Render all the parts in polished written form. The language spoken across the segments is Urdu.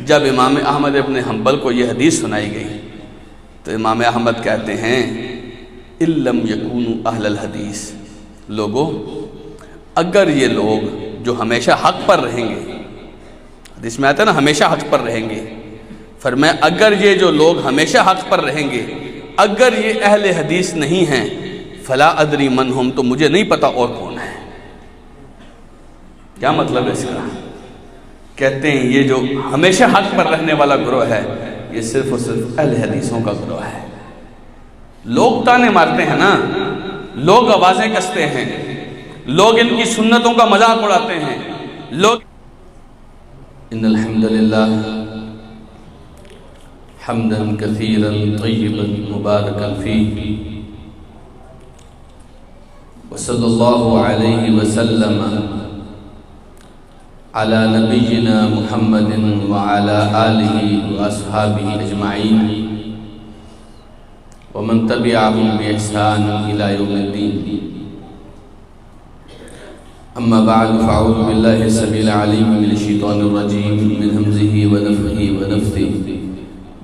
جب امام احمد ابن حنبل کو یہ حدیث سنائی گئی تو امام احمد کہتے ہیں اِلَّمْ يَكُونُوا أَهْلَ الْحَدِيثِ، لوگوں اگر یہ لوگ جو ہمیشہ حق پر رہیں گے، حدیث میں آتا ہے نا ہمیشہ حق پر رہیں گے، فرمایا اگر یہ جو لوگ ہمیشہ حق پر رہیں گے اگر یہ اہل حدیث نہیں ہیں فلا ادری من ہم، تو مجھے نہیں پتا اور کون ہے۔ کیا مطلب ہے اس کا؟ کہتے ہیں یہ جو ہمیشہ حق پر رہنے والا گروہ ہے یہ صرف اور صرف اہل حدیثوں کا گروہ ہے۔ لوگ تانے مارتے ہیں نا، لوگ آوازیں کستے ہیں، لوگ ان کی سنتوں کا مذاق اڑاتے ہیں، لوگ ان الحمدللہ حمدا کثیرا طیبا مبارکا فیہ وصلی اللہ علیہ وسلم علی نبینا محمد وعلی آلہ واصحابہ اجمعین ومن تبعهم بإحسان إلى يوم الدين، أما بعد فأعوذ بالله السميع العليم من الشيطان الرجيم من همزه ونفخه ونفثه،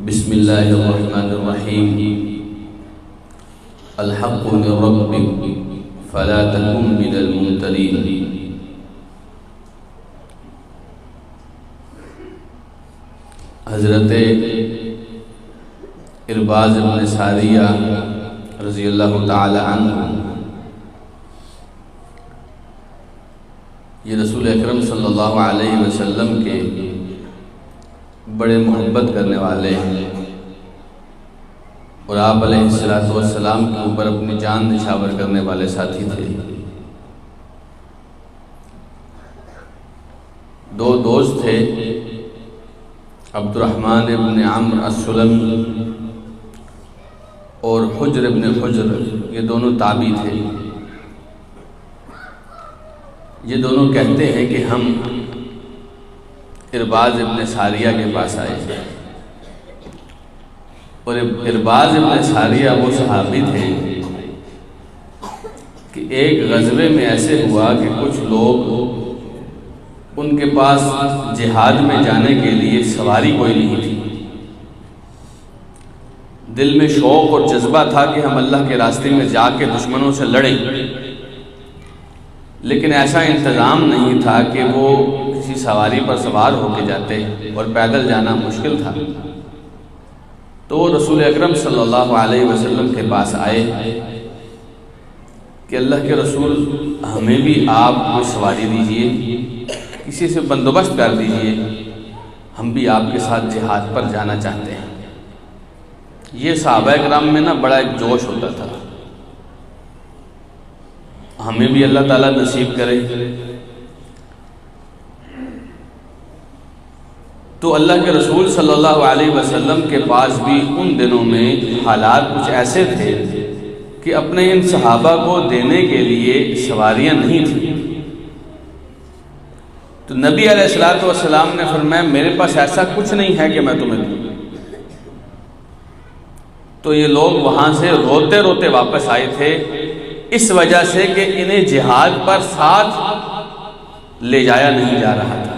بسم الله الرحمن الرحيم، الحق من ربك فلا تكن من الممترين۔ حضرت ارباز بن ساریہ رضی اللہ تعالی عنہ یہ رسول اکرم صلی اللہ علیہ وسلم کے بڑے محبت کرنے والے ہیں اور آپ علیہ السلام کے اوپر اپنی جان نچھاور کرنے والے ساتھی تھے۔ دو دوست تھے، عبد الرحمن ابن عمرو السلمی اور حجر ابن حجر، یہ دونوں تابعی تھے۔ یہ دونوں کہتے ہیں کہ ہم ارباز ابن ساریہ کے پاس آئے اور ارباز ابن ساریہ وہ صحابی تھے کہ ایک غزوے میں ایسے ہوا کہ کچھ لوگ ان کے پاس جہاد میں جانے کے لیے سواری کوئی نہیں تھی، دل میں شوق اور جذبہ تھا کہ ہم اللہ کے راستے میں جا کے دشمنوں سے لڑیں، لیکن ایسا انتظام نہیں تھا کہ وہ کسی سواری پر سوار ہو کے جاتے اور پیدل جانا مشکل تھا۔ تو وہ رسول اکرم صلی اللہ علیہ وسلم کے پاس آئے کہ اللہ کے رسول ہمیں بھی آپ کو سواری دیجئے، کسی سے بندوبست کر دیجئے، ہم بھی آپ کے ساتھ جہاد پر جانا چاہتے ہیں۔ یہ صحابہ کرام میں نا بڑا ایک جوش ہوتا تھا، ہمیں بھی اللہ تعالیٰ نصیب کرے۔ تو اللہ کے رسول صلی اللہ علیہ وسلم کے پاس بھی ان دنوں میں حالات کچھ ایسے تھے کہ اپنے ان صحابہ کو دینے کے لیے سواریاں نہیں تھیں۔ تو نبی علیہ السلام نے فرمایا میرے پاس ایسا کچھ نہیں ہے کہ میں تمہیں دوں۔ تو یہ لوگ وہاں سے روتے روتے واپس آئے تھے اس وجہ سے کہ انہیں جہاد پر ساتھ لے جایا نہیں جا رہا تھا۔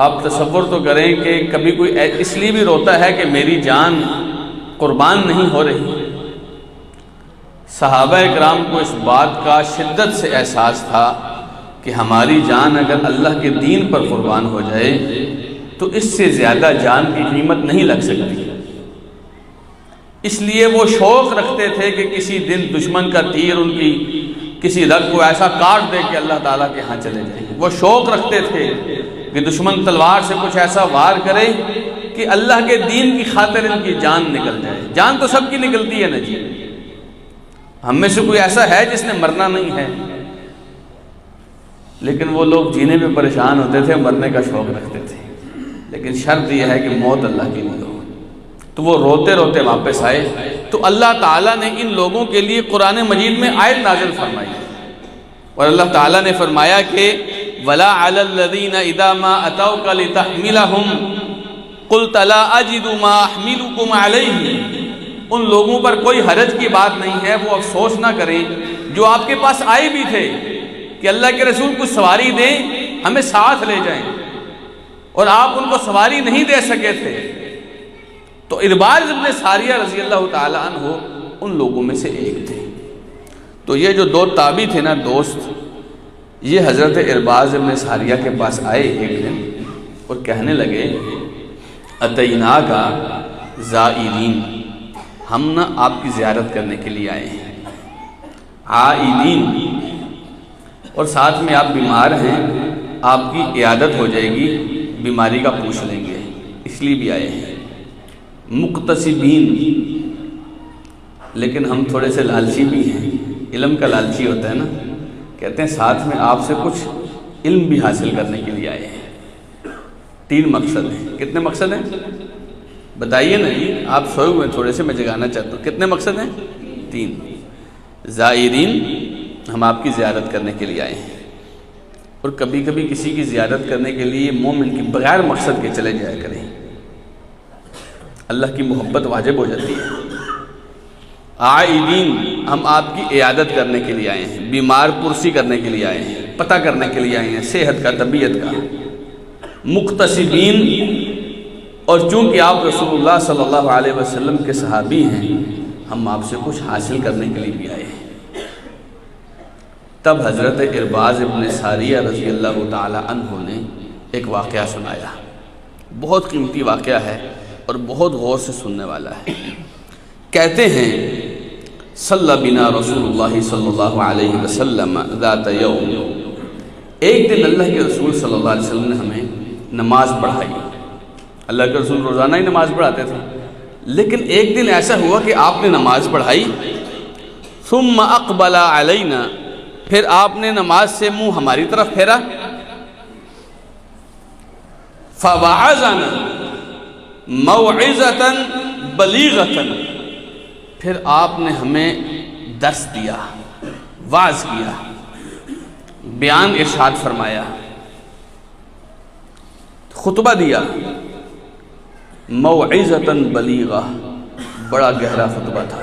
آپ تصور تو کریں کہ کبھی کوئی اس لیے بھی روتا ہے کہ میری جان قربان نہیں ہو رہی۔ صحابہ اکرام کو اس بات کا شدت سے احساس تھا کہ ہماری جان اگر اللہ کے دین پر قربان ہو جائے تو اس سے زیادہ جان کی قیمت نہیں لگ سکتی، اس لیے وہ شوق رکھتے تھے کہ کسی دن دشمن کا تیر ان کی کسی رگ کو ایسا کاٹ دے کہ اللہ تعالیٰ کے ہاں چلے جائیں۔ وہ شوق رکھتے تھے کہ دشمن تلوار سے کچھ ایسا وار کرے کہ اللہ کے دین کی خاطر ان کی جان نکل جائے۔ جان تو سب کی نکلتی ہے نا جی، ہم میں سے کوئی ایسا ہے جس نے مرنا نہیں ہے، لیکن وہ لوگ جینے میں پریشان ہوتے تھے، مرنے کا شوق رکھتے تھے، لیکن شرط یہ ہے کہ موت اللہ کی نہیں ہو۔ تو وہ روتے روتے واپس آئے تو اللہ تعالیٰ نے ان لوگوں کے لیے قرآن مجید میں آیت نازل فرمائی اور اللہ تعالیٰ نے فرمایا کہ وَلَا عَلَى الَّذِينَ إِذَا مَا أَتَوْكَ لِتَحْمِلَهُمْ قُلْتَ لَا أَجِدُ مَا أَحْمِلُكُمْ عَلَيْهِ، ان لوگوں پر کوئی حرج کی بات نہیں ہے، وہ افسوس نہ کریں جو آپ کے پاس آئے بھی تھے کہ اللہ کے رسول کچھ سواری دیں، ہمیں ساتھ لے جائیں، اور آپ ان کو سواری نہیں دے سکے تھے، تو ارباز ابن ساریہ رضی اللہ تعالیٰ عنہ ان لوگوں میں سے ایک تھے۔ تو یہ جو دو تابعی تھے نا دوست، یہ حضرت ارباز ابن ساریہ کے پاس آئے ایک دن اور کہنے لگے اتیناک زائرین، ہم نا آپ کی زیارت کرنے کے لیے آئے ہیں، عائدین، اور ساتھ میں آپ بیمار ہیں، آپ کی عیادت ہو جائے گی، بیماری کا پوچھ لیں گے، اس لیے بھی آئے ہیں، مقتصبین، لیکن ہم تھوڑے سے لالچی بھی ہیں، علم کا لالچی ہوتا ہے نا، کہتے ہیں ساتھ میں آپ سے کچھ علم بھی حاصل کرنے کے لیے آئے ہیں۔ 3 مقصد ہیں۔ کتنے مقصد ہیں بتائیے نا جی، آپ سوئے ہوئے تھوڑے سے، میں جگانا چاہتا ہوں، کتنے مقصد ہیں؟ 3۔ زائرین، ہم آپ کی زیارت کرنے کے لیے آئے ہیں، اور کبھی کبھی کسی کی زیارت کرنے کے لیے مومن کی بغیر مقصد کے چلے جایا کریں، اللہ کی محبت واجب ہو جاتی ہے۔ عائدین، ہم آپ کی عیادت کرنے کے لیے آئے ہیں، بیمار پرسی کرنے کے لیے آئے ہیں، پتہ کرنے کے لیے آئے ہیں صحت کا، طبیعت کا۔ مقتصبین، اور چونکہ آپ رسول اللہ صلی اللہ علیہ وسلم کے صحابی ہیں، ہم آپ سے کچھ حاصل کرنے کے لیے بھی آئے ہیں۔ تب حضرت ارباز ابن ساریہ رضی اللہ تعالی عنہ نے ایک واقعہ سنایا، بہت قیمتی واقعہ ہے اور بہت غور سے سننے والا ہے۔ کہتے ہیں صلی بنا رسول اللہ صلی اللہ علیہ وسلم ذات یوم، ایک دن اللہ کے رسول صلی اللہ علیہ وسلم نے ہمیں نماز پڑھائی۔ اللہ کے رسول روزانہ ہی نماز پڑھاتے تھے، لیکن ایک دن ایسا ہوا کہ آپ نے نماز پڑھائی، ثم اقبل علینا، پھر آپ نے نماز سے منہ ہماری طرف پھیرا، فوعظنا موعظۃ بلیغۃ، پھر آپ نے ہمیں درس دیا، واعظ کیا، بیان ارشاد فرمایا، خطبہ دیا، موعظۃ بلیغہ، بڑا گہرا خطبہ تھا،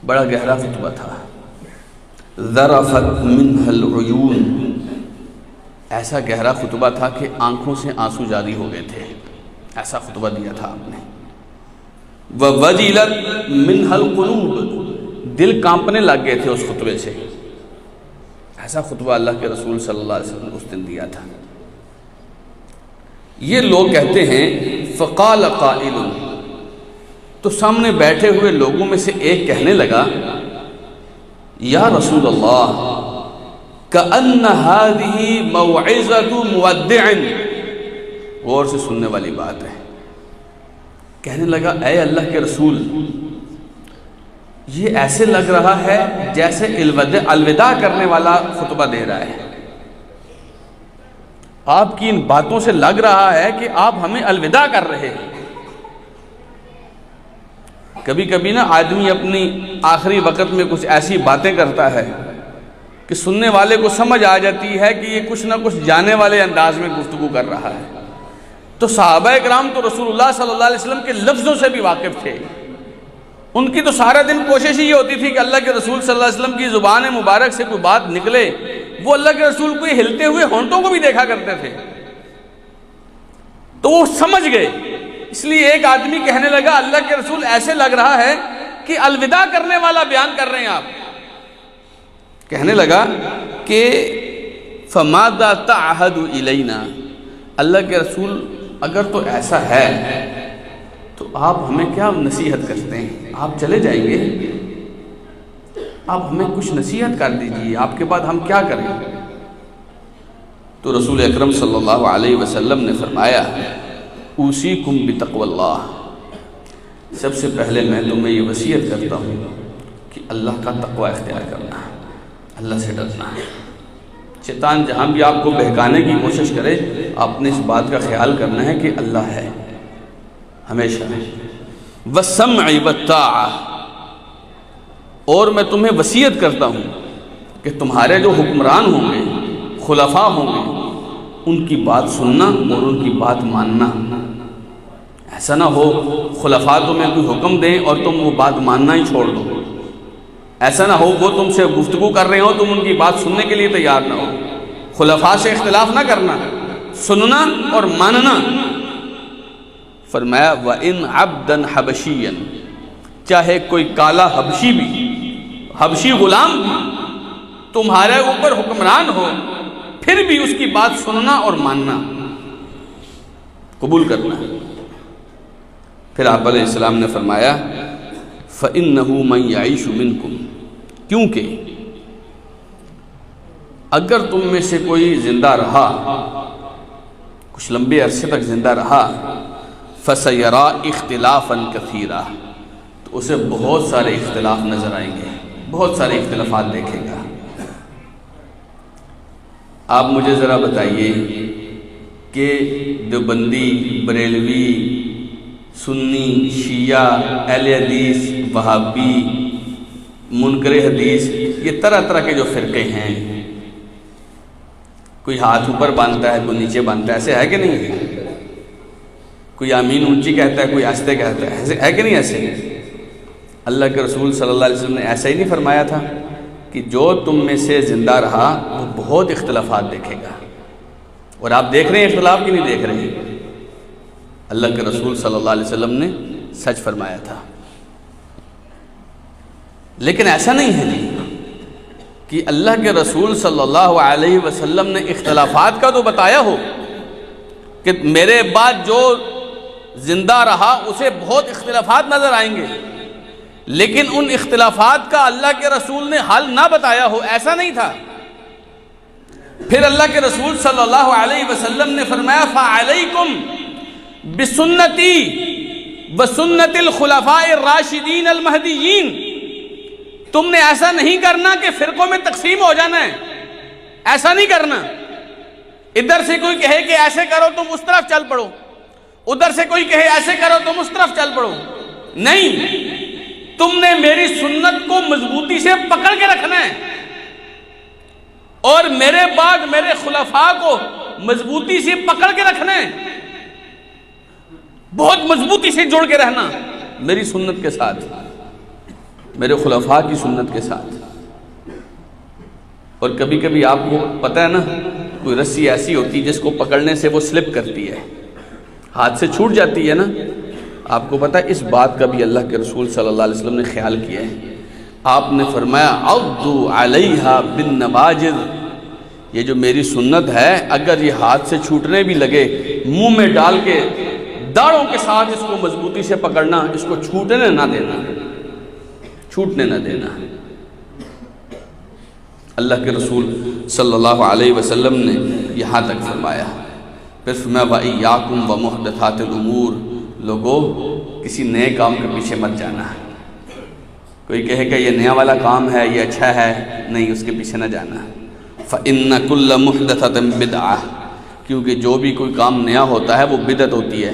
بڑا گہرا خطبہ تھا، ذرفت منہ العیون، ایسا گہرا خطبہ تھا کہ آنکھوں سے آنسو جاری ہو گئے تھے، ایسا خطبہ دیا تھا آپ نے۔ وَوَجِلَتْ مِنْهَا الْقُلُوبُ، دل کانپنے لگ گئے تھے اس خطبے سے، ایسا خطبہ اللہ کے رسول صلی اللہ علیہ وسلم نے اس دن دیا تھا۔ یہ لوگ کہتے ہیں فقال قائل، تو سامنے بیٹھے ہوئے لوگوں میں سے ایک کہنے لگا یا رسول اللہ کأن هذه موعظة مودع، غور سے سننے والی بات ہے، کہنے لگا اے اللہ کے رسول، یہ ایسے لگ رہا ہے جیسے الوداع کرنے والا خطبہ دے رہا ہے، آپ کی ان باتوں سے لگ رہا ہے کہ آپ ہمیں الوداع کر رہے ہیں۔ کبھی کبھی نا آدمی اپنی آخری وقت میں کچھ ایسی باتیں کرتا ہے کہ سننے والے کو سمجھ آ جاتی ہے کہ یہ کچھ نہ کچھ جانے والے انداز میں گفتگو کر رہا ہے۔ تو صحابہ کرام تو رسول اللہ صلی اللہ علیہ وسلم کے لفظوں سے بھی واقف تھے، ان کی تو سارا دن کوشش یہ ہوتی تھی کہ اللہ کے رسول صلی اللہ علیہ وسلم کی زبان مبارک سے کوئی بات نکلے، وہ اللہ کے رسول کو ہلتے ہوئے ہونٹوں کو بھی دیکھا کرتے تھے، تو وہ سمجھ گئے۔ اس لیے ایک آدمی کہنے لگا اللہ کے رسول ایسے لگ رہا ہے کہ الوداع کرنے والا بیان کر رہے ہیں آپ۔ کہنے لگا کہ فماذا تعہد الینا، اللہ کے رسول اگر تو ایسا ہے تو آپ ہمیں کیا نصیحت کرتے ہیں؟ آپ چلے جائیں گے، آپ ہمیں کچھ نصیحت کر دیجئے، آپ کے بعد ہم کیا کریں؟ تو رسول اکرم صلی اللہ علیہ وسلم نے فرمایا اوصیکم بتقوی اللہ، سب سے پہلے میں تمہیں یہ وصیت کرتا ہوں کہ اللہ کا تقوی اختیار کرنا ہے، اللہ سے ڈرنا ہے۔ شیطان جہاں بھی آپ کو بہکانے کی کوشش کرے، آپ نے اس بات کا خیال کرنا ہے کہ اللہ ہے ہمیشہ۔ وَالسَّمْعِ وَالطَّاعَةِ، اور میں تمہیں وصیت کرتا ہوں کہ تمہارے جو حکمران ہوں گے، خلفاء ہوں گے، ان کی بات سننا اور ان کی بات ماننا۔ ایسا نہ ہو خلفاء تمہیں کوئی حکم دیں اور تم وہ بات ماننا ہی چھوڑ دو، ایسا نہ ہو وہ تم سے گفتگو کر رہے ہو، تم ان کی بات سننے کے لیے تیار نہ ہو، خلفاء سے اختلاف نہ کرنا، سننا اور ماننا۔ فرمایا وَإِنْ عَبْدًا حَبَشِيًّا، چاہے کوئی کالا حبشی بھی، حبشی غلام بھی تمہارے اوپر حکمران ہو، پھر بھی اس کی بات سننا اور ماننا، قبول کرنا۔ پھر آپ علیہ السلام نے فرمایا فَإِنَّهُ مَنْ يَعِيشُ مِنْكُمْ، کیونکہ اگر تم میں سے کوئی زندہ رہا، کچھ لمبے عرصے تک زندہ رہا، فَسَيَرَى اخْتِلَافًا كَثِيرًا، تو اسے بہت سارے اختلاف نظر آئیں گے، بہت سارے اختلافات دیکھے گا۔ آپ مجھے ذرا بتائیے کہ دیوبندی، بریلوی، سنی، شیعہ، اہل حدیث، وہابی، منکر حدیث، یہ طرح طرح کے جو فرقے ہیں، کوئی ہاتھ اوپر باندھتا ہے، کوئی نیچے باندھتا ہے، ایسے ہے کہ نہیں ہے؟ کوئی آمین اونچی کہتا ہے، کوئی آہستہ کہتا ہے، ایسے ہے کہ نہیں؟ ایسے اللہ کے رسول صلی اللہ علیہ وسلم نے ایسا ہی نہیں فرمایا تھا کہ جو تم میں سے زندہ رہا وہ بہت اختلافات دیکھے گا؟ اور آپ دیکھ رہے ہیں اختلاف کی نہیں دیکھ رہے ہیں؟ اللہ کے رسول صلی اللہ علیہ وسلم نے سچ فرمایا تھا۔ لیکن ایسا نہیں ہے کہ اللہ کے رسول صلی اللہ علیہ وسلم نے اختلافات کا تو بتایا ہو کہ میرے بعد جو زندہ رہا اسے بہت اختلافات نظر آئیں گے، لیکن ان اختلافات کا اللہ کے رسول نے حل نہ بتایا ہو، ایسا نہیں تھا۔ پھر اللہ کے رسول صلی اللہ علیہ وسلم نے فرمایا فَعَلَيْكُمْ بِسُنَّتِي وَسُنَّتِ الْخُلَفَاءِ الرَّاشِدِينَ الْمَهْدِيِّينَ، تم نے ایسا نہیں کرنا کہ فرقوں میں تقسیم ہو جانا ہے، ایسا نہیں کرنا۔ ادھر سے کوئی کہے کہ ایسے کرو تم اس طرف چل پڑو، ادھر سے کوئی کہے ایسے کرو تم اس طرف چل پڑو، نہیں، تم نے میری سنت کو مضبوطی سے پکڑ کے رکھنا ہے، اور میرے بعد میرے خلفاء کو مضبوطی سے پکڑ کے رکھنا ہے، بہت مضبوطی سے جوڑ کے رہنا میری سنت کے ساتھ، میرے خلفاء کی سنت کے ساتھ۔ اور کبھی کبھی آپ کو پتہ ہے نا، کوئی رسی ایسی ہوتی ہے جس کو پکڑنے سے وہ سلپ کرتی ہے، ہاتھ سے چھوٹ جاتی ہے نا۔ آپ کو پتہ ہے اس بات کا بھی اللہ کے رسول صلی اللہ علیہ وسلم نے خیال کیا ہے۔ آپ نے فرمایا عضوا علیہا بالنواجذ، یہ جو میری سنت ہے اگر یہ ہاتھ سے چھوٹنے بھی لگے، منہ میں ڈال کے داڑھوں کے ساتھ اس کو مضبوطی سے پکڑنا، اس کو چھوٹنے نہ دینا، چھوٹنے نہ دینا۔ اللہ کے رسول صلی اللہ علیہ وسلم نے یہاں تک فرمایا۔ پھر فرمایا وَإِيَّاكُمْ وَمُحْدَثَاتِ الْأُمُورِ، لوگو کسی نئے کام کے پیچھے مت جانا۔ کوئی کہے کہ یہ نیا والا کام ہے، یہ اچھا ہے، نہیں، اس کے پیچھے نہ جانا۔ فَإِنَّ كُلَّ مُحْدَثَةٍ بِدْعَةٍ، کیونکہ جو بھی کوئی کام نیا ہوتا ہے وہ بدعت ہوتی ہے۔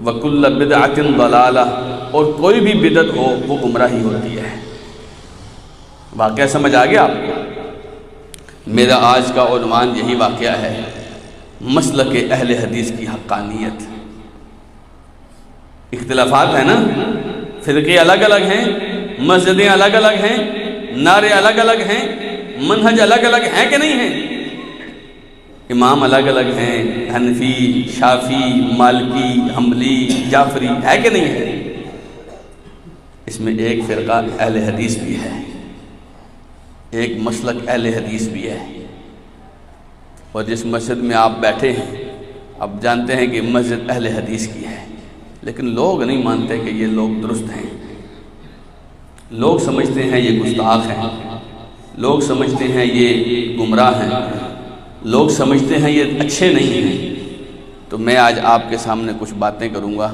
وَكُلَّ بِدْعَةٍ ضَلَالَةٍ، اور کوئی بھی بدعت ہو وہ گمراہی ہوتی ہے۔ واقعہ سمجھ آ گیا آپ کو؟ میرا آج کا عنوان یہی واقعہ ہے، مسلک اہل حدیث کی حقانیت۔ اختلافات ہیں نا، فرقے الگ الگ ہیں، مسجدیں الگ الگ ہیں، نعرے الگ الگ ہیں، منہج الگ الگ ہیں کہ نہیں ہیں؟ امام الگ الگ ہیں، حنفی، شافعی، مالکی، حنبلی، جعفری، ہے کہ نہیں ہے؟ اس میں ایک فرقہ اہل حدیث بھی ہے، ایک مسلک اہل حدیث بھی ہے۔ اور جس مسجد میں آپ بیٹھے ہیں، آپ جانتے ہیں کہ مسجد اہل حدیث کی ہے، لیکن لوگ نہیں مانتے کہ یہ لوگ درست ہیں۔ لوگ سمجھتے ہیں یہ گستاخ ہیں، لوگ سمجھتے ہیں یہ گمراہ ہیں، لوگ سمجھتے ہیں یہ اچھے نہیں ہیں۔ تو میں آج آپ کے سامنے کچھ باتیں کروں گا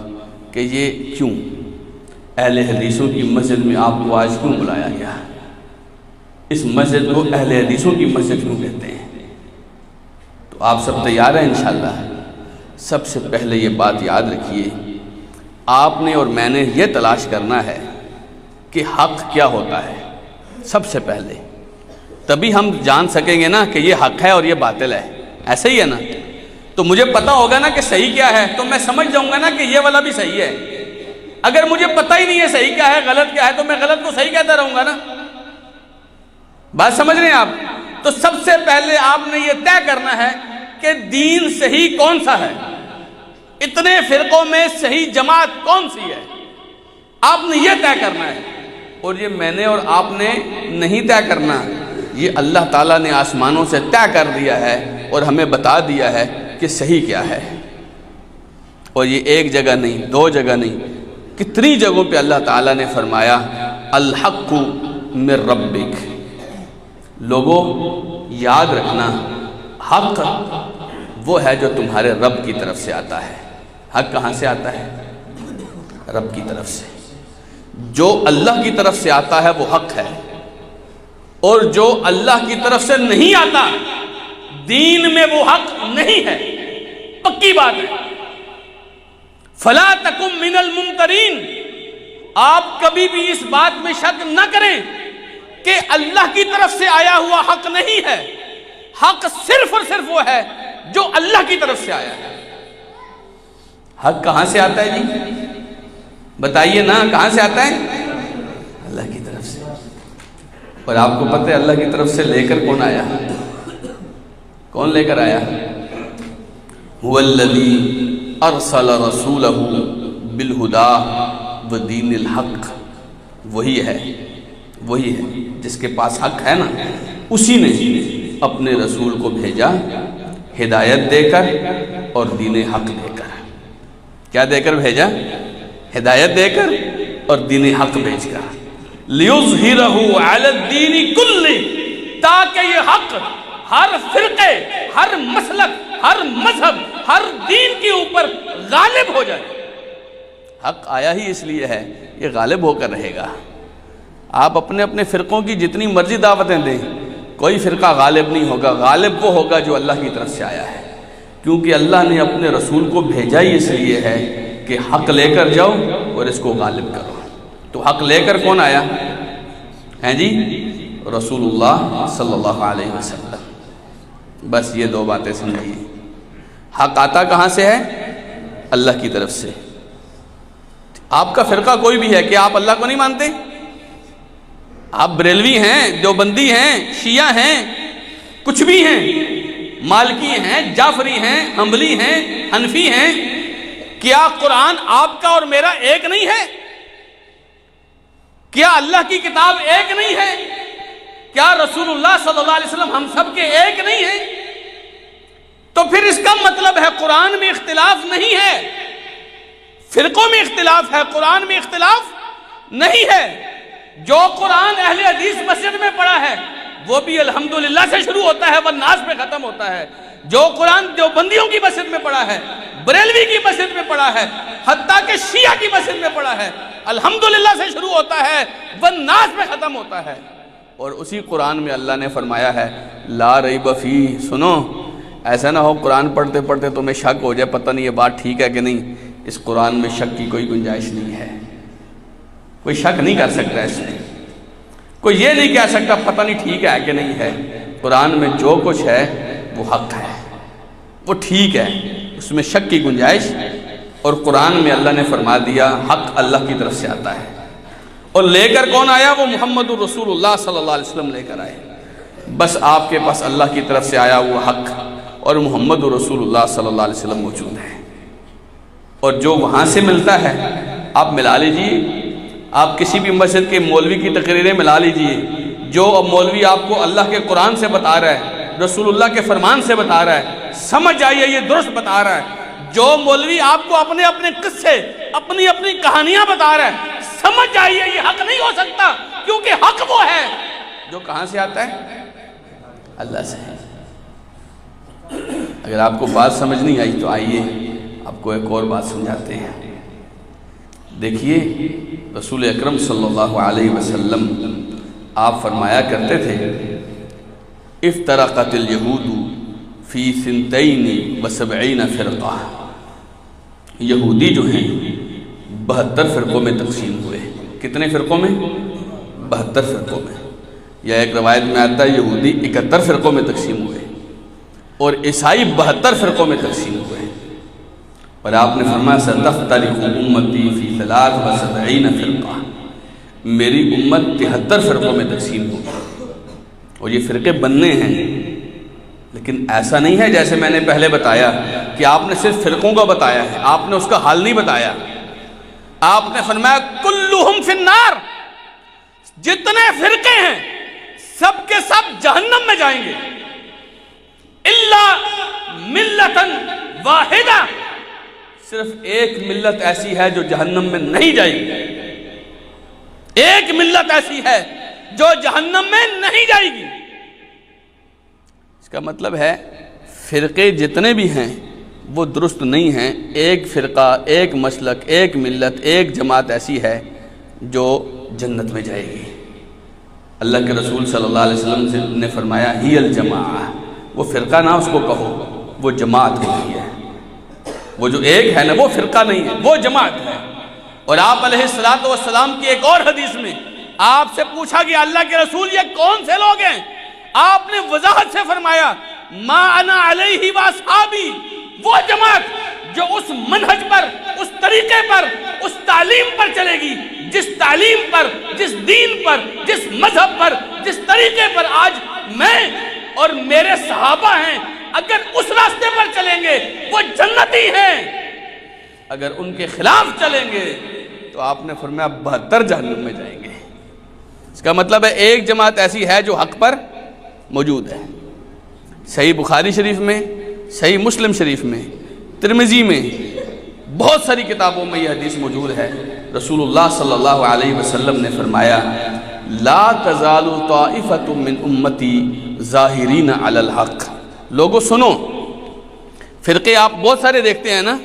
کہ یہ کیوں اہل حدیثوں کی مسجد میں آپ کو آج کیوں بلایا گیا، اس مسجد کو اہل حدیثوں کی مسجد کیوں کہتے ہیں۔ تو آپ سب تیار ہیں انشاءاللہ؟ سب سے پہلے یہ بات یاد رکھیے، آپ نے اور میں نے یہ تلاش کرنا ہے کہ حق کیا ہوتا ہے سب سے پہلے، تبھی ہم جان سکیں گے نا کہ یہ حق ہے اور یہ باطل ہے، ایسے ہی ہے نا۔ تو مجھے پتہ ہوگا نا کہ صحیح کیا ہے، تو میں سمجھ جاؤں گا نا کہ یہ والا بھی صحیح ہے۔ اگر مجھے پتہ ہی نہیں ہے صحیح کیا ہے غلط کیا ہے، تو میں غلط کو صحیح کہتا رہوں گا نا۔ بات سمجھ رہے ہیں آپ؟ تو سب سے پہلے آپ نے یہ طے کرنا ہے کہ دین صحیح کون سا ہے، اتنے فرقوں میں صحیح جماعت کون سی ہے، آپ نے یہ طے کرنا ہے۔ اور یہ میں نے اور آپ نے نہیں طے کرنا، یہ اللہ تعالیٰ نے آسمانوں سے طے کر دیا ہے اور ہمیں بتا دیا ہے کہ صحیح کیا ہے۔ اور یہ ایک جگہ نہیں، دو جگہ نہیں، کتنی جگہوں پہ اللہ تعالیٰ نے فرمایا الحق من ربک۔ لوگوں یاد رکھنا، حق وہ ہے جو تمہارے رب کی طرف سے آتا ہے۔ حق کہاں سے آتا ہے؟ رب کی طرف سے۔ جو اللہ کی طرف سے آتا ہے وہ حق ہے، اور جو اللہ کی طرف سے نہیں آتا دین میں وہ حق نہیں ہے، پکی بات ہے۔ فلا تکن من الممترین، آپ کبھی بھی اس بات میں شک نہ کریں کہ اللہ کی طرف سے آیا ہوا حق نہیں ہے، حق صرف اور صرف وہ ہے جو اللہ کی طرف سے آیا ہے۔ حق کہاں سے آتا ہے جی؟ بتائیے نا، کہاں سے آتا ہے؟ اللہ کی طرف سے۔ اور آپ کو پتہ ہے اللہ کی طرف سے لے کر کون آیا؟ کون لے کر آیا؟ هو الذی ارسل رسولہ بالہدی ودین الحق۔ وہی ہے جس کے پاس حق ہے نا، اسی نے اپنے رسول کو بھیجا ہدایت دے کر اور دین حق دے کر۔ کیا دے کر بھیجا؟ ہدایت دے کر اور دین حق بھیج کر۔ لِيُظْهِرَهُ عَلَى الدِّينِ كُلِّهِ، تاکہ یہ حق ہر فرقے، ہر مسلک، ہر مذہب، ہر دین کے اوپر غالب ہو جائے۔ حق آیا ہی اس لیے ہے، یہ غالب ہو کر رہے گا۔ آپ اپنے اپنے فرقوں کی جتنی مرضی دعوتیں دیں، کوئی فرقہ غالب نہیں ہوگا۔ غالب وہ ہوگا جو اللہ کی طرف سے آیا ہے، کیونکہ اللہ نے اپنے رسول کو بھیجا ہی اس لیے ہے کہ حق لے کر جاؤ اور اس کو غالب کرو۔ تو حق لے کر کون آیا ہے جی؟ رسول اللہ صلی اللہ علیہ وسلم۔ بس یہ دو باتیں سمجھیے، حق آتا کہاں سے ہے؟ اللہ کی طرف سے۔ آپ کا فرقہ کوئی بھی ہے کہ آپ اللہ کو نہیں مانتے؟ آپ بریلوی ہیں، دیوبندی ہیں، شیعہ ہیں، کچھ بھی ہیں، مالکی ہیں، جعفری ہیں، حنبلی ہیں، حنفی ہیں، کیا قرآن آپ کا اور میرا ایک نہیں ہے؟ کیا اللہ کی کتاب ایک نہیں ہے؟ کیا رسول اللہ صلی اللہ علیہ وسلم ہم سب کے ایک نہیں ہیں؟ تو پھر اس کا مطلب ہے قرآن میں اختلاف نہیں ہے، فرقوں میں اختلاف ہے، قرآن میں اختلاف نہیں ہے۔ جو قرآن اہل حدیث مسجد میں پڑھا ہے وہ بھی الحمدللہ سے شروع ہوتا ہے والناس پہ ختم ہوتا ہے۔ جو قرآن دیوبندیوں کی مسجد میں پڑھا ہے، بریلوی کی مسجد میں پڑھا ہے، حتیٰ کہ شیعہ کی مسجد میں پڑھا ہے، الحمدللہ سے شروع ہوتا ہے والناس پہ ختم ہوتا ہے۔ اور اسی قرآن میں اللہ نے فرمایا ہے لا ریب فیہ۔ سنو، ایسا نہ ہو قرآن پڑھتے پڑھتے تمہیں شک ہو جائے پتہ نہیں یہ بات ٹھیک ہے کہ نہیں۔ اس قرآن میں شک کی کوئی گنجائش نہیں ہے، کوئی شک نہیں کر سکتا اس میں، کوئی یہ نہیں کہہ سکتا پتہ نہیں ٹھیک ہے کہ نہیں ہے۔ قرآن میں جو کچھ ہے وہ حق ہے، وہ ٹھیک ہے، اس میں شک کی گنجائش۔ اور قرآن میں اللہ نے فرما دیا حق اللہ کی طرف سے آتا ہے، اور لے کر کون آیا؟ وہ محمد الرسول اللہ صلی اللہ علیہ وسلم لے کر آئے۔ بس آپ کے پاس اللہ کی طرف سے آیا وہ حق اور محمد الرسول اللہ صلی اللہ علیہ وسلم موجود ہے، اور جو وہاں سے ملتا ہے آپ ملا لیجئے۔ آپ کسی بھی مسجد کے مولوی کی تقریریں ملا لیجئے، جو مولوی آپ کو اللہ کے قرآن سے بتا رہا ہے، رسول اللہ کے فرمان سے بتا رہا ہے، سمجھ جائیے یہ درست بتا رہا ہے۔ جو مولوی آپ کو اپنے اپنے قصے، اپنی اپنی کہانیاں بتا رہا ہے، سمجھ جائیے یہ حق نہیں ہو سکتا، کیونکہ حق وہ ہے جو کہاں سے آتا ہے؟ اللہ سے۔ اگر آپ کو بات سمجھ نہیں آئی تو آئیے آپ کو ایک اور بات سمجھاتے ہیں۔ دیکھیے رسول اکرم صلی اللہ علیہ وسلم آپ فرمایا کرتے تھے افترقت الیہود فی 72 فرقہ، یہودی جو ہیں 72 فرقوں میں تقسیم ہوئے۔ کتنے فرقوں میں؟ 72 فرقوں میں۔ یا ایک روایت میں آتا ہے یہودی 71 فرقوں میں تقسیم ہوئے اور عیسائی 72 فرقوں میں تقسیم ہوئے۔ اور آپ نے فرمایا ستفترق امتی فی 73 فرقہ، میری امت 73 فرقوں میں تقسیم ہوگی۔ اور یہ فرقے بننے ہیں، لیکن ایسا نہیں ہے جیسے میں نے پہلے بتایا کہ آپ نے صرف فرقوں کا بتایا ہے، آپ نے اس کا حال نہیں بتایا۔ آپ نے فرمایا کلہم فی النار، جتنے فرقے ہیں سب کے سب جہنم میں جائیں گے، الا ملتا واحدہ، صرف ایک ملت ایسی ہے جو جہنم میں نہیں جائے گی، ایک ملت ایسی ہے جو جہنم میں نہیں جائے گی۔ اس کا مطلب ہے فرقے جتنے بھی ہیں وہ درست نہیں ہیں، ایک فرقہ، ایک مسلک، ایک ملت، ایک جماعت ایسی ہے جو جنت میں جائے گی۔ اللہ کے رسول صلی اللہ علیہ وسلم نے فرمایا ہی الجماعہ، وہ فرقہ نہ اس کو کہو، وہ جماعت ہوتی ہے، وہ جو ایک ہے نا وہ فرقہ نہیں ہے، وہ جماعت ہے۔ اور آپ علیہ السلام کی ایک اور حدیث میں آپ سے پوچھا گیا اللہ کے رسول یہ کون سے لوگ ہیں؟ آپ نے وضاحت سے فرمایا ما انا علیہ واصحابی، وہ جماعت جو اس منہج پر، اس طریقے پر، اس تعلیم پر چلے گی، جس تعلیم پر، جس دین پر، جس مذہب پر، جس طریقے پر آج میں اور میرے صحابہ ہیں، اگر اس راستے پر چلیں گے وہ جنتی ہیں، اگر ان کے خلاف چلیں گے تو آپ نے فرمایا 72 جہنم میں جائیں گے۔ اس کا مطلب ہے ایک جماعت ایسی ہے جو حق پر موجود ہے۔ صحیح بخاری شریف میں، صحیح مسلم شریف میں، ترمذی میں، بہت ساری کتابوں میں یہ حدیث موجود ہے۔ رسول اللہ صلی اللہ علیہ وسلم نے فرمایا لا تزال طائفۃ من امتی ظاہرین علی الحق۔ لوگوں سنو، فرقے آپ بہت سارے دیکھتے ہیں نا،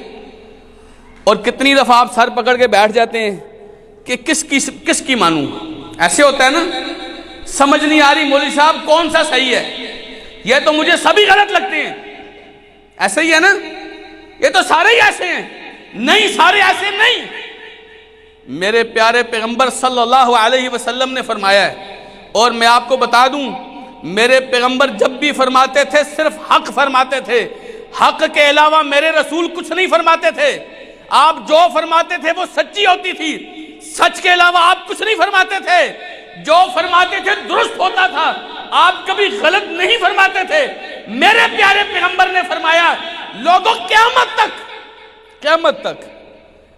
اور کتنی دفعہ آپ سر پکڑ کے بیٹھ جاتے ہیں کہ کس کی مانوں، ایسے ہوتا ہے نا، سمجھ نہیں آ رہی مولوی صاحب کون سا صحیح ہے، یہ تو مجھے سبھی غلط لگتے ہیں، ایسے ہی ہے نا، یہ تو سارے ہی ایسے ہیں، نہیں سارے ایسے نہیں۔ میرے پیارے پیغمبر صلی اللہ علیہ وسلم نے فرمایا ہے، اور میں آپ کو بتا دوں میرے پیغمبر جب بھی فرماتے تھے صرف حق فرماتے تھے، حق کے علاوہ میرے رسول کچھ نہیں فرماتے تھے۔ آپ جو فرماتے تھے وہ سچی ہوتی تھی، سچ کے علاوہ آپ کچھ نہیں فرماتے تھے، جو فرماتے تھے درست ہوتا تھا، آپ کبھی غلط نہیں فرماتے تھے۔ میرے پیارے پیغمبر نے فرمایا لوگوں قیامت تک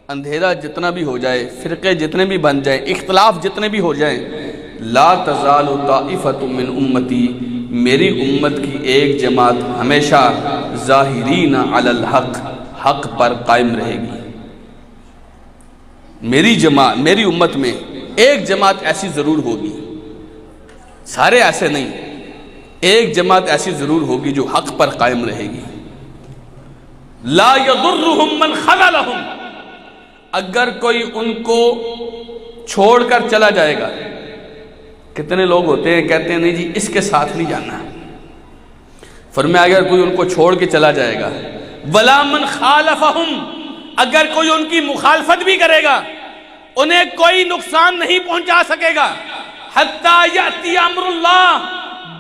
اندھیرا جتنا بھی ہو جائے، فرقے جتنے بھی بن جائیں، اختلاف جتنے بھی ہو جائیں، لا تزال طائفۃ من امتی، میری امت کی ایک جماعت ہمیشہ ظاہرین علی الحق، حق پر قائم رہے گی۔ میری امت میں ایک جماعت ایسی ضرور ہوگی، سارے ایسے نہیں، ایک جماعت ایسی ضرور ہوگی جو حق پر قائم رہے گی۔ لا یضرہم من خذلہم، اگر کوئی ان کو چھوڑ کر چلا جائے گا۔ کتنے لوگ ہوتے ہیں کہتے ہیں نہیں جی اس کے ساتھ نہیں جانا، فرمایا اگر کوئی ان کو چھوڑ کے چلا جائے گا، ولا من خالفہم، اگر کوئی ان کی مخالفت بھی کرے گا انہیں کوئی نقصان نہیں پہنچا سکے گا، حتی یأتی امر اللہ،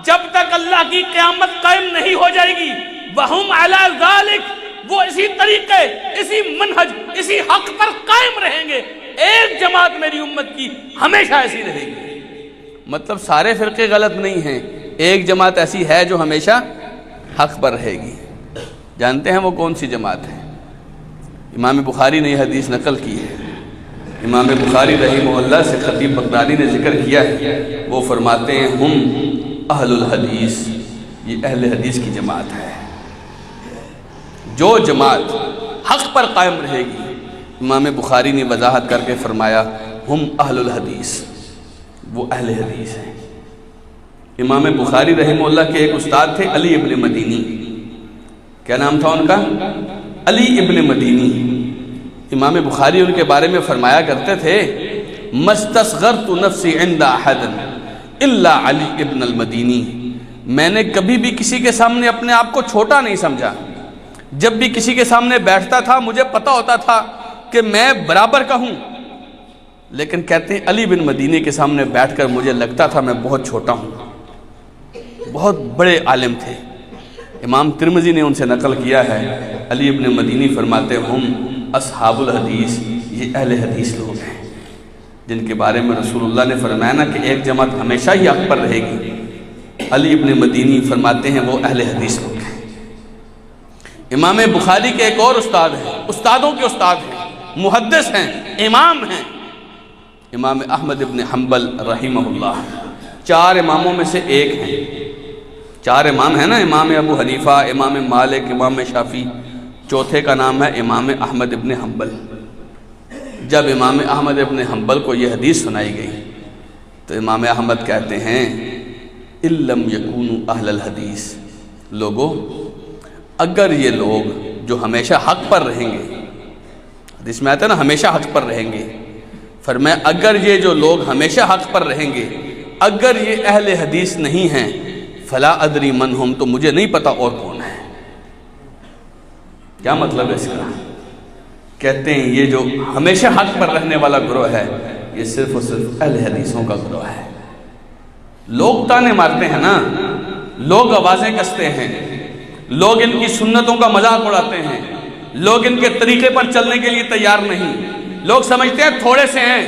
جب تک اللہ کی قیامت قائم نہیں ہو جائے گی، وہم علی ذالک، وہ اسی طریقے، اسی منہج، اسی حق پر قائم رہیں گے۔ ایک جماعت میری امت کی ہمیشہ ایسی رہے گی، مطلب سارے فرقے غلط نہیں ہیں، ایک جماعت ایسی ہے جو ہمیشہ حق پر رہے گی۔ جانتے ہیں وہ کون سی جماعت ہے؟ امام بخاری نے یہ حدیث نقل کی ہے۔ امام بخاری رحمہ اللہ سے خطیب بغدادی نے ذکر کیا ہے، وہ فرماتے ہیں ہم اہل الحدیث، یہ اہل حدیث کی جماعت ہے۔ جو جماعت حق پر قائم رہے گی، امام بخاری نے وضاحت کر کے فرمایا ہم اہل الحدیث، وہ اہل حدیث ہیں۔ امام بخاری رحمہ اللہ کے ایک استاد تھے علی ابن مدینی، کیا نام تھا ان کا؟ علی ابن مدینی۔ امام بخاری ان کے بارے میں فرمایا کرتے تھے مستصغرت نفسی عند احد الا علی ابن المدینی، میں نے کبھی بھی کسی کے سامنے اپنے آپ کو چھوٹا نہیں سمجھا، جب بھی کسی کے سامنے بیٹھتا تھا مجھے پتا ہوتا تھا کہ میں برابر کا ہوں، لیکن کہتے ہیں علی بن مدینی کے سامنے بیٹھ کر مجھے لگتا تھا میں بہت چھوٹا ہوں۔ بہت بڑے عالم تھے، امام ترمذی نے ان سے نقل کیا ہے، علی ابن مدینی فرماتے ہم اصحاب الحدیث، یہ اہل حدیث لوگ ہیں جن کے بارے میں رسول اللہ نے فرمایا نا کہ ایک جماعت ہمیشہ ہی حق پر رہے گی۔ علی ابن مدینی فرماتے ہیں وہ اہل حدیث لوگ ہیں۔ امام بخاری کے ایک اور استاد ہیں، استادوں کے استاد ہیں، محدث ہیں، امام ہیں، امام احمد ابن حنبل رحمہ اللہ، 4 اماموں میں سے ایک ہیں۔ 4 امام ہیں نا، امام ابو حنیفہ، امام مالک، امام شافعی، چوتھے کا نام ہے امام احمد ابن حنبل۔ جب امام احمد ابن حنبل کو یہ حدیث سنائی گئی تو امام احمد کہتے ہیں اِلَّمْ يَكُونُوا أَهْلَ الْحَدِيثِ، لوگوں اگر یہ لوگ جو ہمیشہ حق پر رہیں گے، حدیث میں آتا ہے نا ہمیشہ حق پر رہیں گے، فرمایا اگر یہ جو لوگ ہمیشہ حق پر رہیں گے، اگر یہ اہل حدیث نہیں ہیں فلا ادری من ہم، تو مجھے نہیں پتا اور کون ہے۔ کیا مطلب ہے اس کا؟ کہتے ہیں یہ جو ہمیشہ حق پر رہنے والا گروہ ہے یہ صرف اور صرف اہل حدیثوں کا گروہ ہے۔ لوگ تانے مارتے ہیں نا، لوگ آوازیں کستے ہیں، لوگ ان کی سنتوں کا مذاق اڑاتے ہیں، لوگ ان کے طریقے پر چلنے کے لیے تیار نہیں، لوگ سمجھتے ہیں تھوڑے سے ہیں،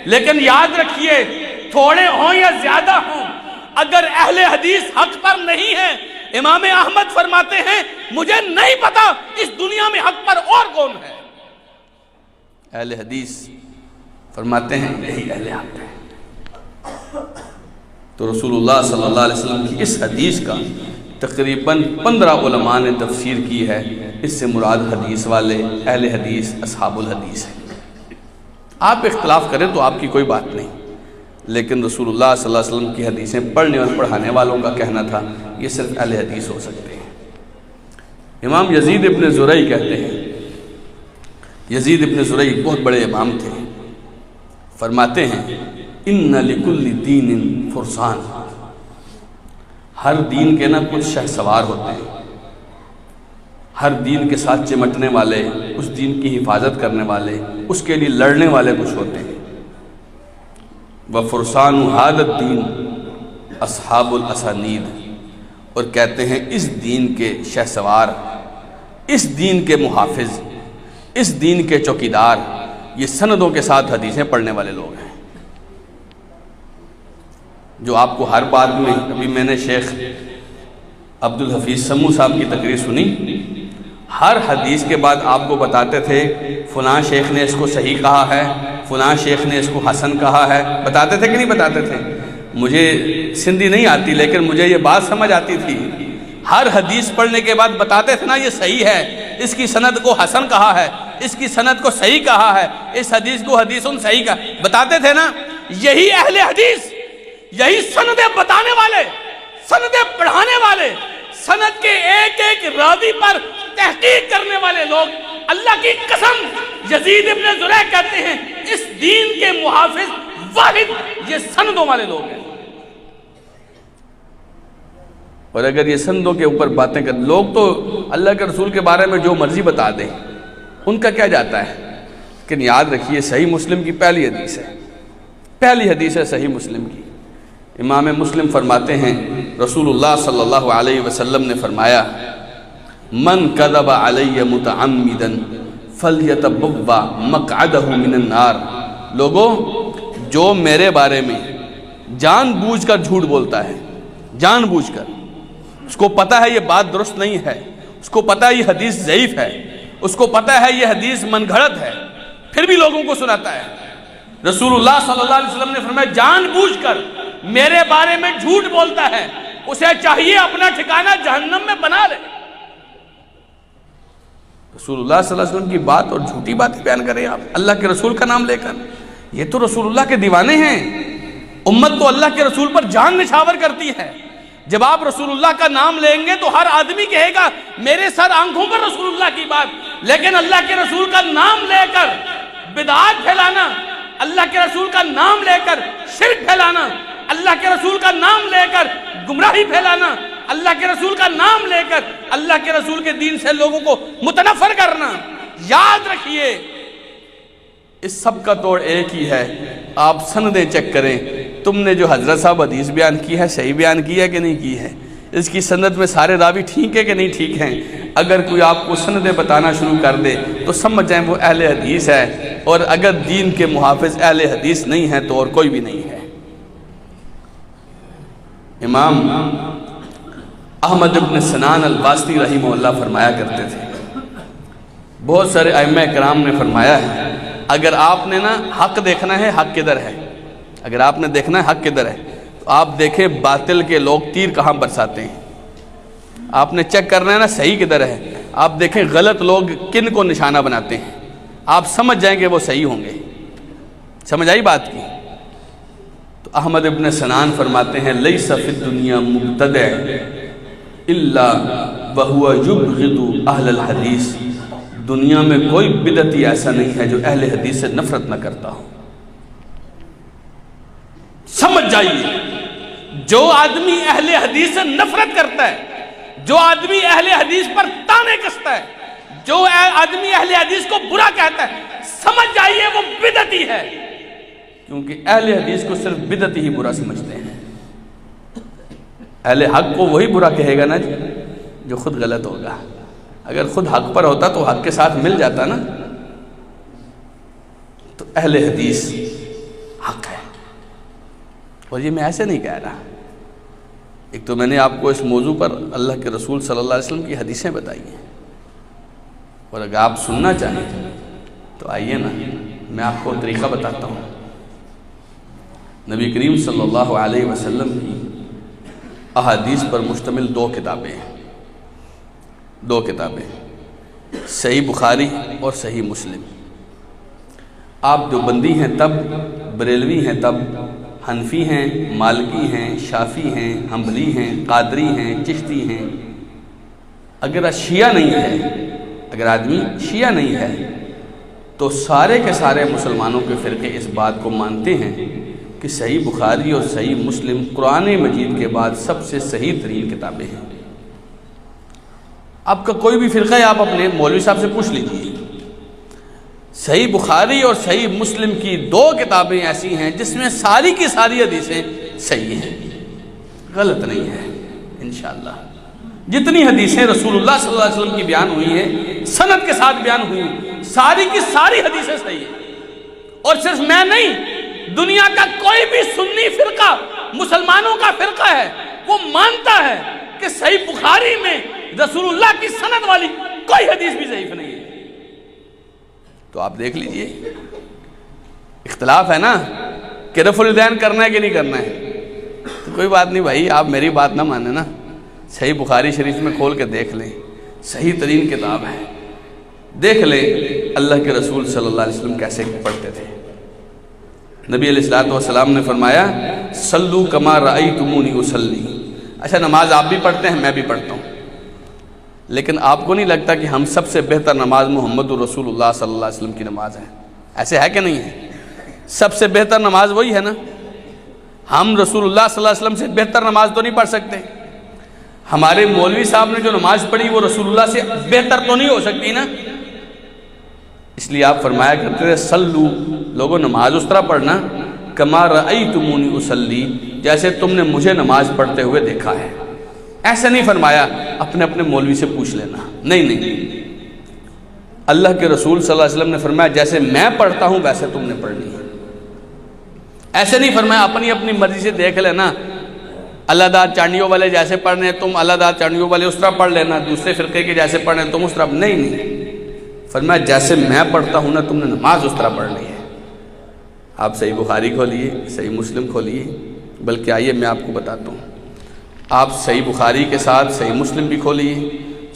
لیکن یاد رکھیے تھوڑے ہوں یا زیادہ ہوں، اگر اہل حدیث حق پر نہیں ہے، امام احمد فرماتے ہیں مجھے نہیں پتا اس دنیا میں حق پر اور کون ہے۔ اہل حدیث فرماتے ہیں یہی اہل حق ہے۔ تو رسول اللہ صلی اللہ علیہ وسلم کی اس حدیث کا تقریباً 15 علماء نے تفسیر کی ہے، اس سے مراد حدیث والے، اہل حدیث، اصحاب الحدیث ہے۔ آپ اختلاف کریں تو آپ کی کوئی بات نہیں، لیکن رسول اللہ صلی اللہ علیہ وسلم کی حدیثیں پڑھنے اور پڑھانے والوں کا کہنا تھا یہ صرف اہل حدیث ہو سکتے ہیں۔ امام یزید ابن زرعی کہتے ہیں، یزید ابن زرعی بہت بڑے امام تھے، فرماتے ہیں ان لکل دین فرسان، ہر دین کے نا کچھ شہ سوار ہوتے ہیں، ہر دین کے ساتھ چمٹنے والے، اس دین کی حفاظت کرنے والے، اس کے لیے لڑنے والے کچھ ہوتے ہیں۔ وَفُرْسَانُ هَذَا الدِّينِ أَصْحَابُ الْأَسَانِيدِ، اور کہتے ہیں اس دین کے شہسوار، اس دین کے محافظ، اس دین کے چوکیدار یہ سندوں کے ساتھ حدیثیں پڑھنے والے لوگ ہیں، جو آپ کو ہر بات میں، ابھی میں نے شیخ عبدالحفیظ سمو صاحب کی تقریر سنی، ہر حدیث کے بعد آپ کو بتاتے تھے فلاں شیخ نے اس کو صحیح کہا ہے، فلاں شیخ نے اس کو حسن کہا ہے، بتاتے تھے کہ نہیں بتاتے تھے؟ مجھے سندھی نہیں آتی لیکن مجھے یہ بات سمجھ آتی تھی، ہر حدیث پڑھنے کے بعد بتاتے تھے نا یہ صحیح ہے، اس کی سند کو حسن کہا ہے، اس کی سند کو صحیح کہا ہے، اس حدیث کو حدیثن صحیح کہا، بتاتے تھے نا۔ یہی اہل حدیث، یہی سندیں بتانے والے، سندیں پڑھانے والے، سند کے ایک ایک راوی پر تحقیق کرنے والے لوگ، اللہ کی قسم یزید ابن زرع کہتے ہیں اس دین کے محافظ واحد یہ سندوں والے لوگ ہیں۔ اور اگر یہ سندوں کے اوپر باتیں کر، لوگ تو اللہ کے رسول کے بارے میں جو مرضی بتا دیں، ان کا کیا جاتا ہے، لیکن یاد رکھیے صحیح مسلم کی پہلی حدیث ہے، پہلی حدیث ہے صحیح مسلم کی۔ امام مسلم فرماتے ہیں رسول اللہ صلی اللہ علیہ وسلم نے فرمایا من کذب علی متعمدا فلیتبوأ مقعدہ من النار، لوگوں جو میرے بارے میں جان بوجھ کر جھوٹ بولتا ہے، جان بوجھ کر، اس کو پتہ ہے یہ بات درست نہیں ہے، اس کو پتہ ہے یہ حدیث ضعیف ہے، اس کو پتہ ہے یہ حدیث من گھڑت ہے، پھر بھی لوگوں کو سناتا ہے، رسول اللہ صلی اللہ علیہ وسلم نے فرمایا جان بوجھ کر میرے بارے میں جھوٹ بولتا ہے، اسے چاہیے اپنا ٹھکانہ جہنم میں بنا لے۔ رسول اللہ صلی اللہ علیہ وسلم کی بات اور جھوٹی باتیں بیان کریں آپ اللہ کے رسول کا نام لے کر، یہ تو رسول اللہ کے دیوانے ہیں۔ امت تو اللہ کے رسول پر جان نچھاور کرتی ہے، جب آپ رسول اللہ کا نام لیں گے تو ہر آدمی کہے گا میرے سر آنکھوں پر رسول اللہ کی بات، لیکن اللہ کے رسول کا نام لے کر بدعات پھیلانا، اللہ کے رسول کا نام لے کر شرک پھیلانا، اللہ کے رسول کا نام لے کر گمراہی پھیلانا، اللہ کے رسول کا نام لے کر اللہ کے رسول کے دین سے لوگوں کو متنفر کرنا، یاد رکھیے اس سب کا توڑ ایک ہی ہے۔ آپ سندیں چیک کریں، تم نے جو حضرت صاحب حدیث بیان کی ہے صحیح بیان کی ہے کہ نہیں کی ہے، اس کی سند میں سارے راوی ٹھیک ہے کہ نہیں ٹھیک ہیں۔ اگر کوئی آپ کو سندیں بتانا شروع کر دے تو سمجھ جائیں وہ اہل حدیث ہے، اور اگر دین کے محافظ اہل حدیث نہیں ہیں تو اور کوئی بھی نہیں ہے۔ امام احمد بن سنان الواسطی رحمہ اللہ فرمایا کرتے تھے، بہت سارے ائمہ کرام نے فرمایا ہے، اگر آپ نے نا حق دیکھنا ہے حق کدھر ہے، اگر آپ نے دیکھنا ہے حق کدھر ہے تو آپ دیکھیں باطل کے لوگ تیر کہاں برساتے ہیں۔ آپ نے چیک کرنا ہے نا صحیح کدھر ہے، آپ دیکھیں غلط لوگ کن کو نشانہ بناتے ہیں، آپ سمجھ جائیں کہ وہ صحیح ہوں گے۔ سمجھ آئی بات کی؟ تو احمد ابن سنان فرماتے ہیں لیس فی الدنیا مبتدع الا وہو یبغض اہل الحدیث، دنیا میں کوئی بدعتی ایسا نہیں ہے جو اہل حدیث سے نفرت نہ کرتا ہو۔ سمجھ جائیے، جو آدمی اہل حدیث سے نفرت کرتا ہے، جو آدمی اہل حدیث پر تانے کستا ہے، جو آدمی اہل حدیث کو برا کہتا ہے، سمجھ جائیے وہ بدعتی ہے، کیونکہ اہل حدیث کو صرف بدعتی ہی برا سمجھتے ہیں۔ اہل حق کو وہی برا کہے گا نا جو خود غلط ہوگا۔ اگر خود حق پر ہوتا تو حق کے ساتھ مل جاتا نا۔ تو اہل حدیث حق ہے، اور یہ میں ایسے نہیں کہہ رہا، ایک تو میں نے آپ کو اس موضوع پر اللہ کے رسول صلی اللہ علیہ وسلم کی حدیثیں بتائی ہیں، اور اگر آپ سننا چاہیں تو آئیے نا، میں آپ کو طریقہ بتاتا ہوں۔ نبی کریم صلی اللہ علیہ وسلم کی احادیث پر مشتمل دو کتابیں ہیں، صحیح بخاری اور صحیح مسلم۔ آپ دیوبندی ہیں تب، بریلوی ہیں تب، حنفی ہیں، مالکی ہیں، شافعی ہیں، حنبلی ہیں، قادری ہیں، چشتی ہیں، اگر شیعہ نہیں ہے، اگر آدمی شیعہ نہیں ہے تو سارے کے سارے مسلمانوں کے فرقے اس بات کو مانتے ہیں کہ صحیح بخاری اور صحیح مسلم قرآن مجید کے بعد سب سے صحیح ترین کتابیں ہیں۔ آپ کا کوئی بھی فرقہ ہے، آپ اپنے مولوی صاحب سے پوچھ لیجیے، صحیح بخاری اور صحیح مسلم کی دو کتابیں ایسی ہیں جس میں ساری کی ساری حدیثیں صحیح ہیں، غلط نہیں ہے انشاءاللہ۔ جتنی حدیثیں رسول اللہ صلی اللہ علیہ وسلم کی بیان ہوئی ہیں، سند کے ساتھ بیان ہوئی ہیں، ساری کی ساری حدیثیں صحیح ہیں۔ اور صرف میں نہیں، دنیا کا کوئی بھی سنی فرقہ، مسلمانوں کا فرقہ ہے، وہ مانتا ہے کہ صحیح بخاری میں رسول اللہ کی سند والی کوئی حدیث بھی ضعیف نہیں ہے۔ تو آپ دیکھ لیجئے، اختلاف ہے نا کہ رفع الیدین کرنا ہے کہ نہیں کرنا ہے، تو کوئی بات نہیں بھائی، آپ میری بات نہ مانیں نا، صحیح بخاری شریف میں کھول کے دیکھ لیں، صحیح ترین کتاب ہے، دیکھ لیں اللہ کے رسول صلی اللہ علیہ وسلم کیسے پڑھتے تھے۔ نبی علیہ السلام نے فرمایا صلو کما رأیتمونی اصلی۔ اچھا، نماز آپ بھی پڑھتے ہیں، میں بھی پڑھتا ہوں، لیکن آپ کو نہیں لگتا کہ ہم سب سے بہتر نماز محمد رسول اللہ صلی اللہ علیہ وسلم کی نماز ہے؟ ایسے ہے کہ نہیں ہے؟ سب سے بہتر نماز وہی ہے نا۔ ہم رسول اللہ صلی اللہ علیہ وسلم سے بہتر نماز تو نہیں پڑھ سکتے، ہمارے مولوی صاحب نے جو نماز پڑھی وہ رسول اللہ سے بہتر تو نہیں ہو سکتی نا۔ اس لیے آپ فرمایا کرتے تھے صلو، لوگوں نماز اس طرح پڑھنا کما رأیتمونی اصلی، جیسے تم نے مجھے نماز پڑھتے ہوئے دیکھا ہے۔ ایسے نہیں فرمایا اپنے اپنے مولوی سے پوچھ لینا، نہیں، اللہ کے رسول صلی اللہ علیہ وسلم نے فرمایا جیسے میں پڑھتا ہوں ویسے تم نے پڑھنی ہے۔ ایسے نہیں فرمایا اپنی اپنی مرضی سے دیکھ لینا، اللہ دار چانڈیوں والے جیسے پڑھنے ہیں تم اللہ دار چانڈیوں والے اس طرح پڑھ لینا، دوسرے فرقے کے جیسے پڑھنے تم اس طرح، نہیں، فرمایا جیسے میں پڑھتا ہوں نا تم نے نماز اس طرح پڑھنی ہے۔ آپ صحیح بخاری کھولیے، صحیح مسلم کھولیے، بلکہ آئیے میں آپ کو بتاتا ہوں، آپ صحیح بخاری کے ساتھ صحیح مسلم بھی کھولیے،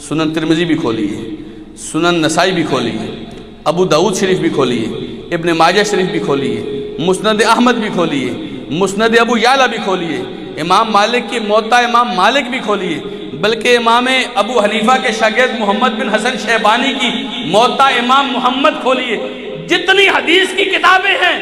سنن ترمذی بھی کھولیے، سنن نسائی بھی کھولیے، ابو داؤد شریف بھی کھولیے، ابن ماجہ شریف بھی کھولیے، مسند احمد بھی کھولیے، مسند ابو یعلا بھی کھولیے، امام مالک کی موطا امام مالک بھی کھولیے، بلکہ امام ابو حنیفہ کے شاگرد محمد بن حسن شیبانی کی موطا امام محمد کھولیے۔ جتنی حدیث کی کتابیں ہیں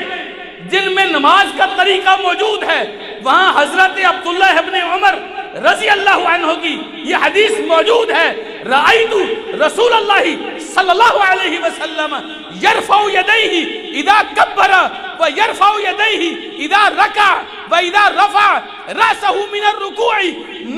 جن میں نماز کا طریقہ موجود ہے، وہاں حضرت عبداللہ ابن عمر رضی اللہ عنہ کی یہ حدیث موجود ہے، رأیت رسول اللہ صلی اللہ علیہ وسلم یرفع یدیہ اذا کبر و یرفع یدیہ اذا رکع و اذا رفع رأسہ من الرکوع۔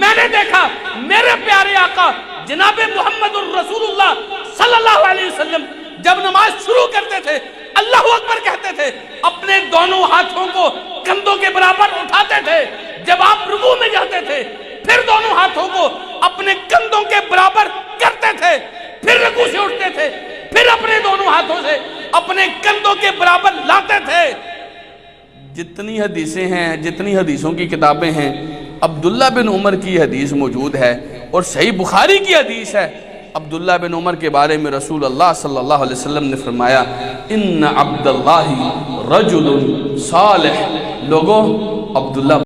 میں نے دیکھا میرے پیارے آقا جناب محمد الرسول اللہ صلی اللہ علیہ وسلم جب نماز شروع کرتے تھے اللہ اکبر کہتے تھے، اپنے دونوں ہاتھوں کو کندھوں کے برابر اٹھاتے تھے، جب آپ رکوع میں جاتے لاتے تھے، پھر دونوں ہاتھوں کو اپنے کندھوں کے برابر کرتے تھے، پھر رکوع سے اٹھتے تھے، پھر اپنے دونوں ہاتھوں سے اپنے کندھوں کے برابر لاتے تھے۔ جتنی حدیثیں ہیں، جتنی حدیثوں کی کتابیں ہیں، عبداللہ بن عمر کی حدیث موجود ہے اور صحیح بخاری کی حدیث ہے۔ عبداللہ بن عمر کے بارے میں رسول اللہ صلی اللہ علیہ وسلم نے فرمایا، ان عبداللہ رجل صالح، لوگوں عبداللہ